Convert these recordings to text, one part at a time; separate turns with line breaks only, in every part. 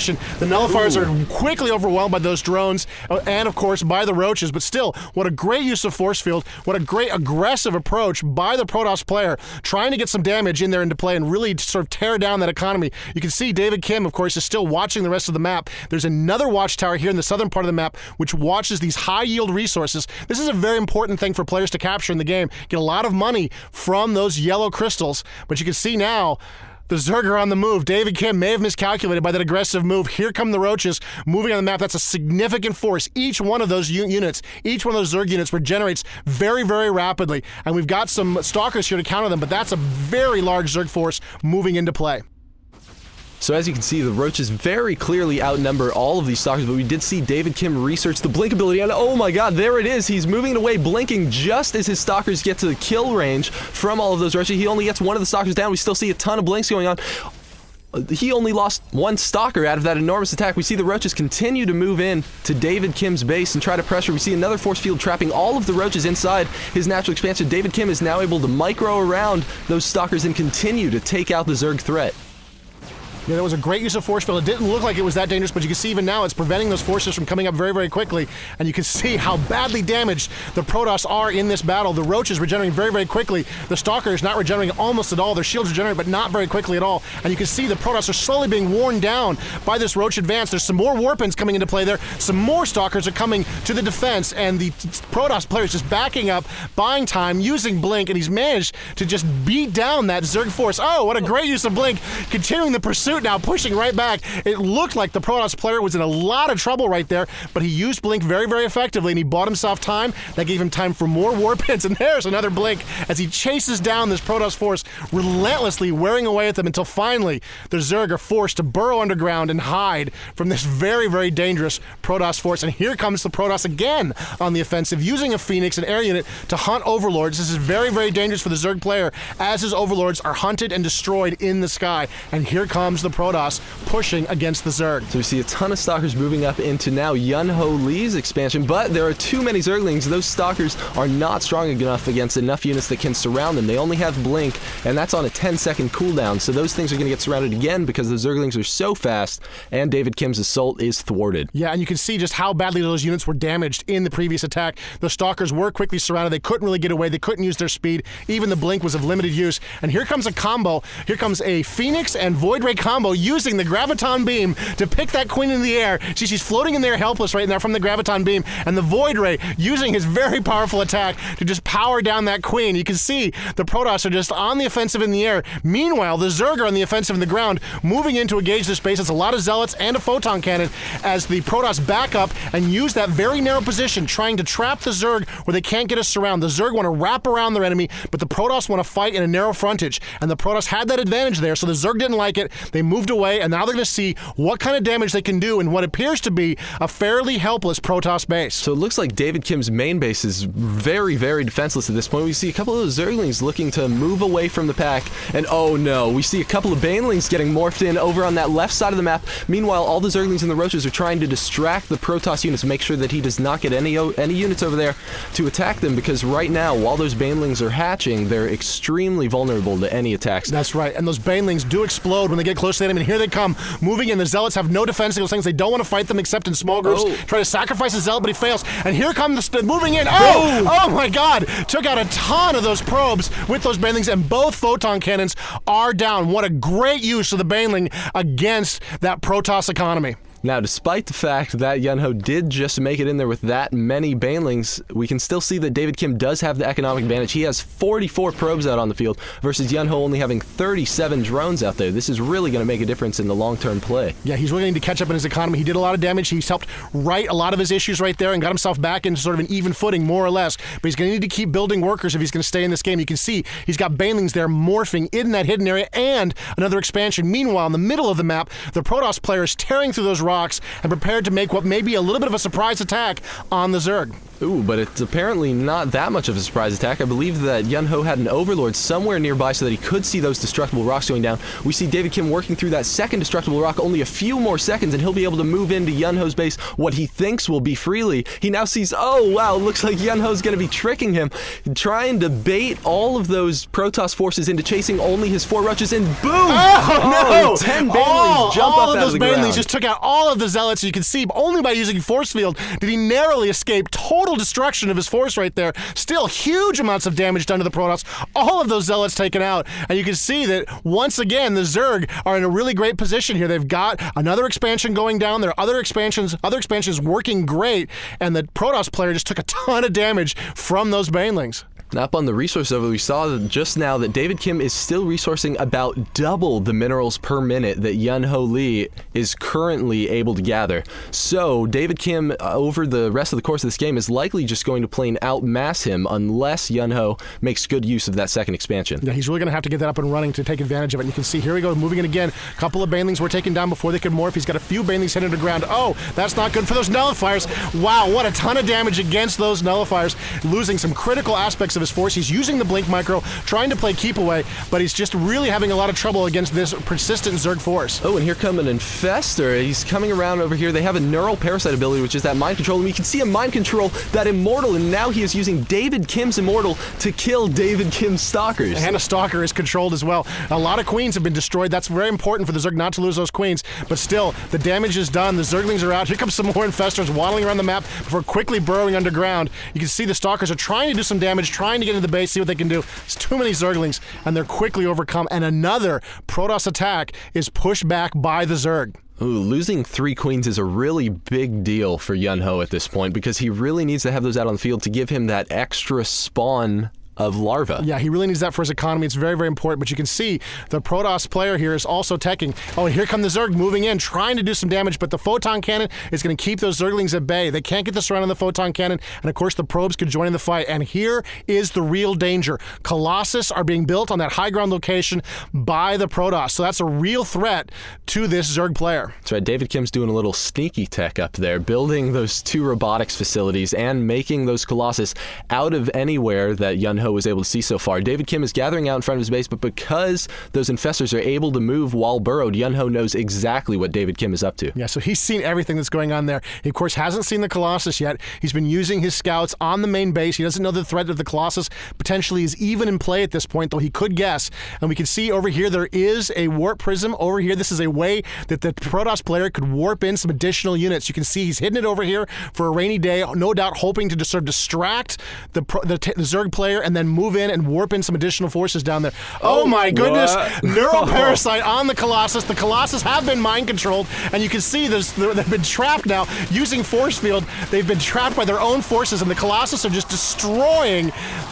The nullifiers are quickly overwhelmed by those drones and, of course, by the roaches. But still, what a great use of force field. What a great aggressive approach by the Protoss player, trying to get some damage in there into play and really sort of tear down that economy. You can see David Kim, of course, is still watching the rest of the map. There's another watchtower here in the southern part of the map which watches these high-yield resources. This is a very important thing for players to capture in the game. Get a lot of money from those yellow crystals. But you can see now, the Zerg are on the move. David Kim may have miscalculated by that aggressive move. Here come the roaches moving on the map. That's a significant force. Each one of those units, each one of those Zerg units regenerates very, very rapidly. And we've got some Stalkers here to counter them, but that's a very large Zerg force moving into play.
So as you can see, the roaches very clearly outnumber all of these Stalkers, but we did see David Kim research the blink ability, and oh my god, there it is! He's moving it away, blinking just as his Stalkers get to the kill range from all of those roaches. He only gets one of the Stalkers down. We still see a ton of blinks going on. He only lost one Stalker out of that enormous attack. We see the roaches continue to move in to David Kim's base and try to pressure. We see another force field trapping all of the roaches inside his natural expansion. David Kim is now able to micro around those Stalkers and continue to take out the Zerg threat.
Yeah, that was a great use of force field. It didn't look like it was that dangerous, but you can see even now it's preventing those forces from coming up very, very quickly. And you can see how badly damaged the Protoss are in this battle. The roaches regenerating very, very quickly. The Stalkers not regenerating almost at all. Their shields regenerate, but not very quickly at all. And you can see the Protoss are slowly being worn down by this roach advance. There's some more Warpins coming into play there. Some more Stalkers are coming to the defense, and the Protoss player is just backing up, buying time, using Blink, and he's managed to just beat down that Zerg force. Oh, what a great use of Blink, continuing the pursuit now, pushing right back. It looked like the Protoss player was in a lot of trouble right there, but he used Blink very, very effectively, and he bought himself time. That gave him time for more Warpins, and there's another Blink as he chases down this Protoss force, relentlessly wearing away at them until finally the Zerg are forced to burrow underground and hide from this very, very dangerous Protoss force. And here comes the Protoss again on the offensive, using a Phoenix, an air unit, to hunt Overlords. This is very, very dangerous for the Zerg player as his Overlords are hunted and destroyed in the sky. And here comes the Protoss pushing against the Zerg.
So we see a ton of Stalkers moving up into now Yun-Ho Lee's expansion, but there are too many Zerglings. Those Stalkers are not strong enough against enough units that can surround them. They only have Blink, and that's on a 10-second cooldown, so those things are going to get surrounded again because the Zerglings are so fast, and David Kim's assault is thwarted.
Yeah, and you can see just how badly those units were damaged in the previous attack. The Stalkers were quickly surrounded. They couldn't really get away. They couldn't use their speed. Even the Blink was of limited use. And here comes a combo. Here comes a Phoenix and Void Ray combo using the Graviton Beam to pick that Queen in the air. She's floating in there helpless right now from the Graviton Beam, and the Void Ray using his very powerful attack to just power down that Queen. You can see the Protoss are just on the offensive in the air. Meanwhile, the Zerg are on the offensive in the ground, moving in to engage this base. It's a lot of Zealots and a Photon Cannon as the Protoss back up and use that very narrow position, trying to trap the Zerg where they can't get a surround. The Zerg want to wrap around their enemy, but the Protoss want to fight in a narrow frontage, and the Protoss had that advantage there, so the Zerg didn't like it. They moved away, and now they're going to see what kind of damage they can do in what appears to be a fairly helpless Protoss base.
So it looks like David Kim's main base is very, very defenseless at this point. We see a couple of those Zerglings looking to move away from the pack, and oh no, we see a couple of Banelings getting morphed in over on that left side of the map. Meanwhile, all the Zerglings and the Roaches are trying to distract the Protoss units, make sure that he does not get any units over there to attack them, because right now, while those Banelings are hatching, they're extremely vulnerable to any attacks.
That's right, and those Banelings do explode when they get close to them, and here they come, moving in. The Zealots have no defensive things. They don't want to fight them except in small groups. Try to sacrifice a Zealot, but he fails. And here comes the moving in. Oh my god! Took out a ton of those probes with those Banelings, and both Photon Cannons are down. What a great use of the Baneling against that Protoss economy.
Now, despite the fact that Yun-Ho did just make it in there with that many Banelings, we can still see that David Kim does have the economic advantage. He has 44 probes out on the field versus Yun-Ho only having 37 drones out there. This is really going to make a difference in the long-term play.
Yeah, he's really going to catch up in his economy. He did a lot of damage. He's helped right a lot of his issues right there and got himself back into sort of an even footing, more or less. But he's going to need to keep building workers if he's going to stay in this game. You can see he's got Banelings there morphing in that hidden area and another expansion. Meanwhile, in the middle of the map, the Protoss player is tearing through those rocks and prepared to make what may be a little bit of a surprise attack on the Zerg.
Ooh, but it's apparently not that much of a surprise attack. I believe that Yun-Ho had an Overlord somewhere nearby so that he could see those destructible rocks going down. We see David Kim working through that second destructible rock, only a few more seconds, and he'll be able to move into Yun-Ho's base what he thinks will be freely. He now sees, oh wow, looks like Yun-Ho's going to be tricking him, trying to bait all of those Protoss forces into chasing only his 4 Roaches, and boom!
Oh, no!
10 Banelings jump
all
up
of
out
those
of the ground.
Banelings just took out all of the Zealots. You can see only by using Force Field did he narrowly escape total destruction of his force right there. Still huge amounts of damage done to the Protoss. All of those Zealots taken out. And you can see that once again the Zerg are in a really great position here. They've got another expansion going down. There are other expansions working great. And the Protoss player just took a ton of damage from those Banelings.
Up on the resource level, we saw just now that David Kim is still resourcing about double the minerals per minute that Yun-Ho Lee is currently able to gather. So David Kim, over the rest of the course of this game, is likely just going to plain outmass him unless Yun-Ho makes good use of that second expansion.
Yeah, he's really going to have to get that up and running to take advantage of it. And you can see, here we go, moving in again. A couple of Banelings were taken down before they could morph. He's got a few Banelings headed underground. Oh, that's not good for those Nullifiers. Wow, what a ton of damage against those Nullifiers, losing some critical aspects of his force. He's using the Blink Micro, trying to play keep away, but he's just really having a lot of trouble against this persistent Zerg force.
Oh, and here come an Infestor. He's coming around over here. They have a Neural Parasite ability, which is that mind control, and we can see him mind control that Immortal, and now he is using David Kim's Immortal to kill David Kim's Stalkers.
And a Stalker is controlled as well. A lot of Queens have been destroyed. That's very important for the Zerg not to lose those Queens, but still, the damage is done. The Zerglings are out. Here comes some more Infestors waddling around the map before quickly burrowing underground. You can see the Stalkers are trying to do some damage, trying to get into the base, see what they can do. It's too many Zerglings, and they're quickly overcome, and another Protoss attack is pushed back by the Zerg.
Ooh, losing 3 Queens is a really big deal for Yun-Ho at this point, because he really needs to have those out on the field to give him that extra spawn of larva.
Yeah, he really needs that for his economy. It's very, very important. But you can see the Protoss player here is also teching. Oh, and here come the Zerg moving in, trying to do some damage, but the Photon Cannon is going to keep those Zerglings at bay. They can't get the surround on the Photon Cannon, and of course the probes could join in the fight. And here is the real danger. Colossus are being built on that high ground location by the Protoss, so that's a real threat to this Zerg player.
That's right, David Kim's doing a little sneaky tech up there, building those 2 robotics facilities and making those Colossus out of anywhere that Yun-Ho was able to see so far. David Kim is gathering out in front of his base, but because those Infestors are able to move while burrowed, Yun-Ho knows exactly what David Kim is up to.
Yeah, so he's seen everything that's going on there. He, of course, hasn't seen the Colossus yet. He's been using his scouts on the main base. He doesn't know the threat of the Colossus potentially is even in play at this point, though he could guess. And we can see over here there is a warp prism over here. This is a way that the Protoss player could warp in some additional units. You can see he's hidden it over here for a rainy day, no doubt hoping to sort of distract the Zerg player and then move in and warp in some additional forces down there. Oh my goodness! Neural Parasite on the Colossus. The Colossus have been mind controlled, and you can see they've been trapped now using Force Field. They've been trapped by their own forces, and the Colossus are just destroying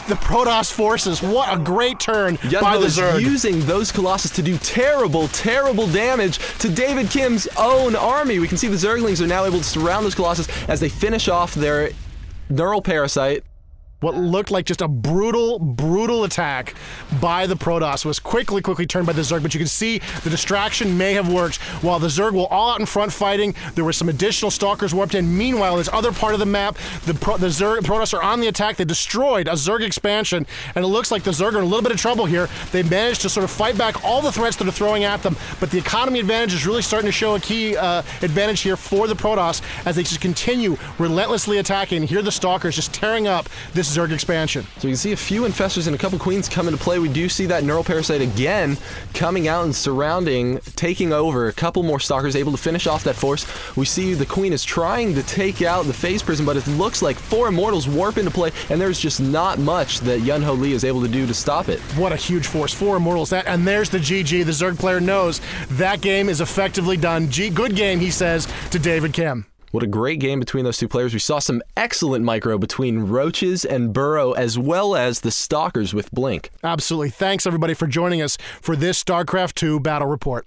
the Protoss forces. What a great turn by the Zerg.
Using those Colossus to do terrible, terrible damage to David Kim's own army. We can see the Zerglings are now able to surround those Colossus as they finish off their Neural Parasite.
What looked like just a brutal, brutal attack by the Protoss was quickly turned by the Zerg, but you can see the distraction may have worked. While the Zerg were all out in front fighting, there were some additional Stalkers warped in. Meanwhile, this other part of the map, the Protoss are on the attack. They destroyed a Zerg expansion, and it looks like the Zerg are in a little bit of trouble here. They managed to sort of fight back all the threats that are throwing at them, but the economy advantage is really starting to show a key advantage here for the Protoss as they just continue relentlessly attacking. Here the Stalkers just tearing up this Zerg expansion.
So you can see a few Infestors and a couple Queens come into play. We do see that Neural Parasite again coming out and surrounding, taking over. A couple more Stalkers able to finish off that force. We see the Queen is trying to take out the Phase Prism, but it looks like 4 Immortals warp into play, and there's just not much that Yun-Ho Lee is able to do to stop it.
What a huge force. 4 Immortals. And there's the GG. The Zerg player knows that game is effectively done. Good game, he says to David Kim.
What a great game between those 2 players. We saw some excellent micro between Roaches and Burrow, as well as the Stalkers with Blink.
Absolutely. Thanks, everybody, for joining us for this StarCraft II Battle Report.